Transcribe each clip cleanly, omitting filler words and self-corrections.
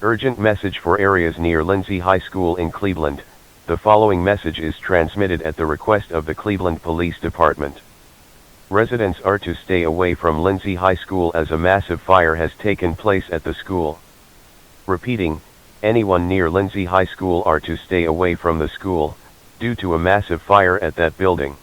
Urgent message for areas near Lindsay High School in Cleveland. The following message is transmitted at the request of the Cleveland Police Department. Residents are to stay away from Lindsay High School as a massive fire has taken place at the school. Repeating, anyone near Lindsay High School are to stay away from the school, due to a massive fire at that building.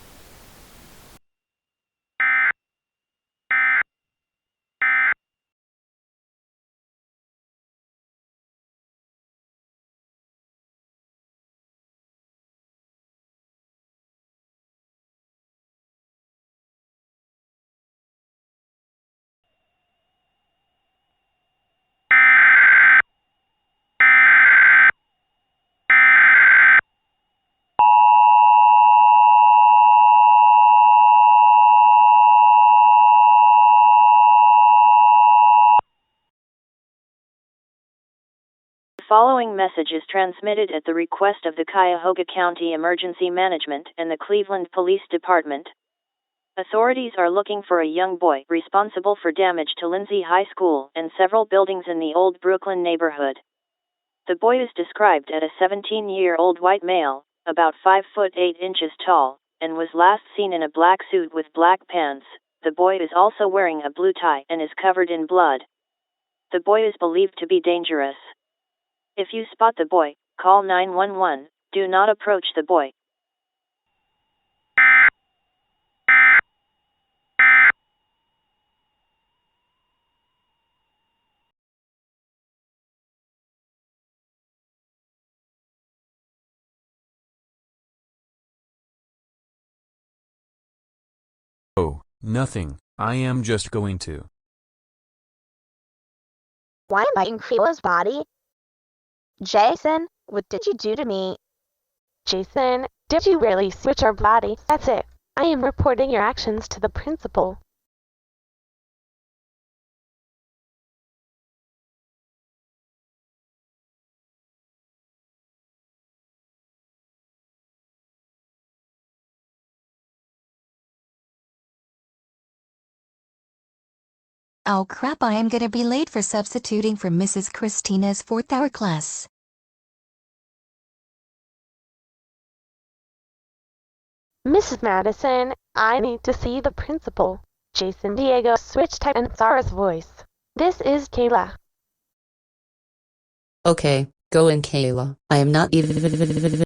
The following message is transmitted at the request of the Cuyahoga County Emergency Management and the Cleveland Police Department. Authorities are looking for a young boy responsible for damage to Lindsay High School and several buildings in the Old Brooklyn neighborhood. The boy is described as a 17-year-old white male, about 5 foot 8 inches tall, and was last seen in a black suit with black pants. The boy is also wearing a blue tie and is covered in blood. The boy is believed to be dangerous. If you spot the boy, call 911. Do not approach the boy. Oh, nothing. I am just going to. Why am I in Kayla's body? Jason, what did you do to me? Jason, did you really switch our body? That's it. I am reporting your actions to the principal. Oh crap, I am gonna be late for substituting for Mrs. Christina's 4th hour class. Mrs. Madison, I need to see the principal. Jason Diego switched type and Sarah's voice. This is Kayla. Okay, go in, Kayla. I am not even.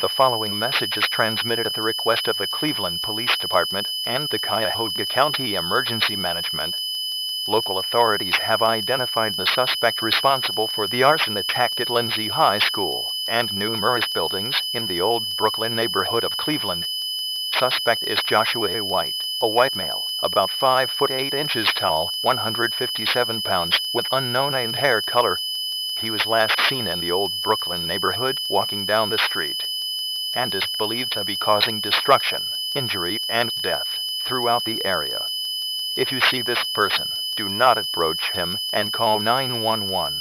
The following message is transmitted at the request of the Cleveland Police Department and the Cuyahoga County Emergency Management. Local authorities have identified the suspect responsible for the arson attack at Lindsay High School and numerous buildings in the Old Brooklyn neighborhood of Cleveland. Suspect is Joshua White, a white male, about 5 foot 8 inches tall, 157 pounds, with unknown eye and hair color. He was last seen in the Old Brooklyn neighborhood walking down the street, and is believed to be causing destruction, injury, and death throughout the area. If you see this person, Do not approach him and call 911.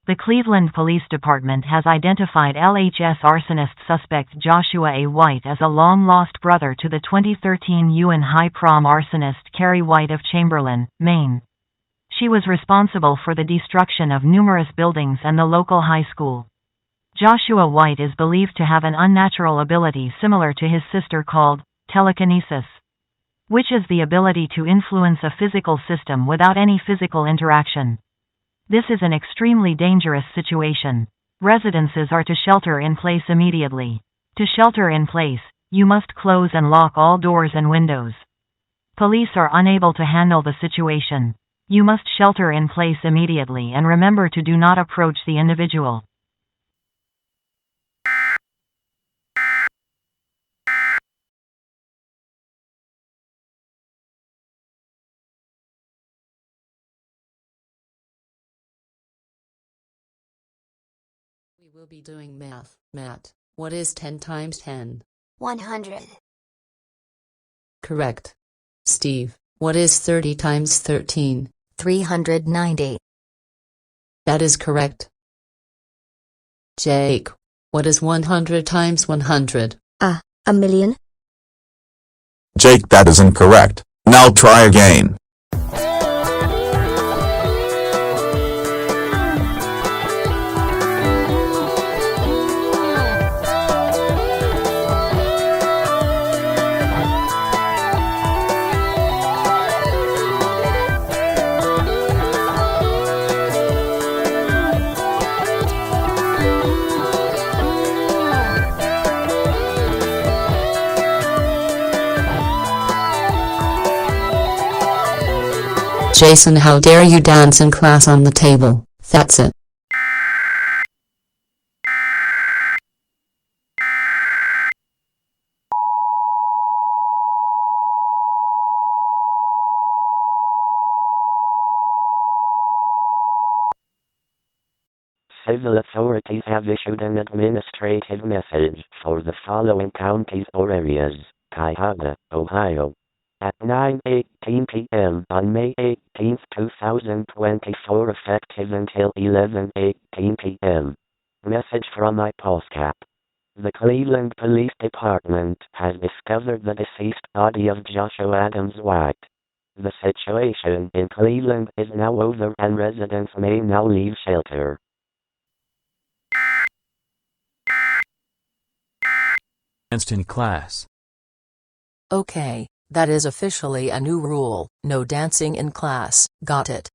The Cleveland Police Department has identified LHS arsonist suspect Joshua A. White as a long-lost brother to the 2013 UN High Prom arsonist Carrie White of Chamberlain, Maine. She was responsible for the destruction of numerous buildings and the local high school. Joshua White is believed to have an unnatural ability similar to his sister called telekinesis, which is the ability to influence a physical system without any physical interaction. This is an extremely dangerous situation. Residences are to shelter in place immediately. To shelter in place, you must close and lock all doors and windows. Police are unable to handle the situation. You must shelter in place immediately and remember to do not approach the individual. We will be doing math. Matt, what is 10 times 10? 100. Correct. Steve, what is 30 times 13? 390. That is correct. Jake, what is 100 times 100? A million. Jake, that is incorrect. Now try again. Jason, how dare you dance in class on the table? That's it. Civil authorities have issued an administrative message for the following counties or areas: Cuyahoga, Ohio. At 9:18 p.m. on May 18, 2024, effective until 11:18 p.m. Message from IPOSCAP. The Cleveland Police Department has discovered the deceased body of Joshua Adams White. The situation in Cleveland is now over and residents may now leave shelter. Danced in class. Okay, that is officially a new rule. No dancing in class. Got it?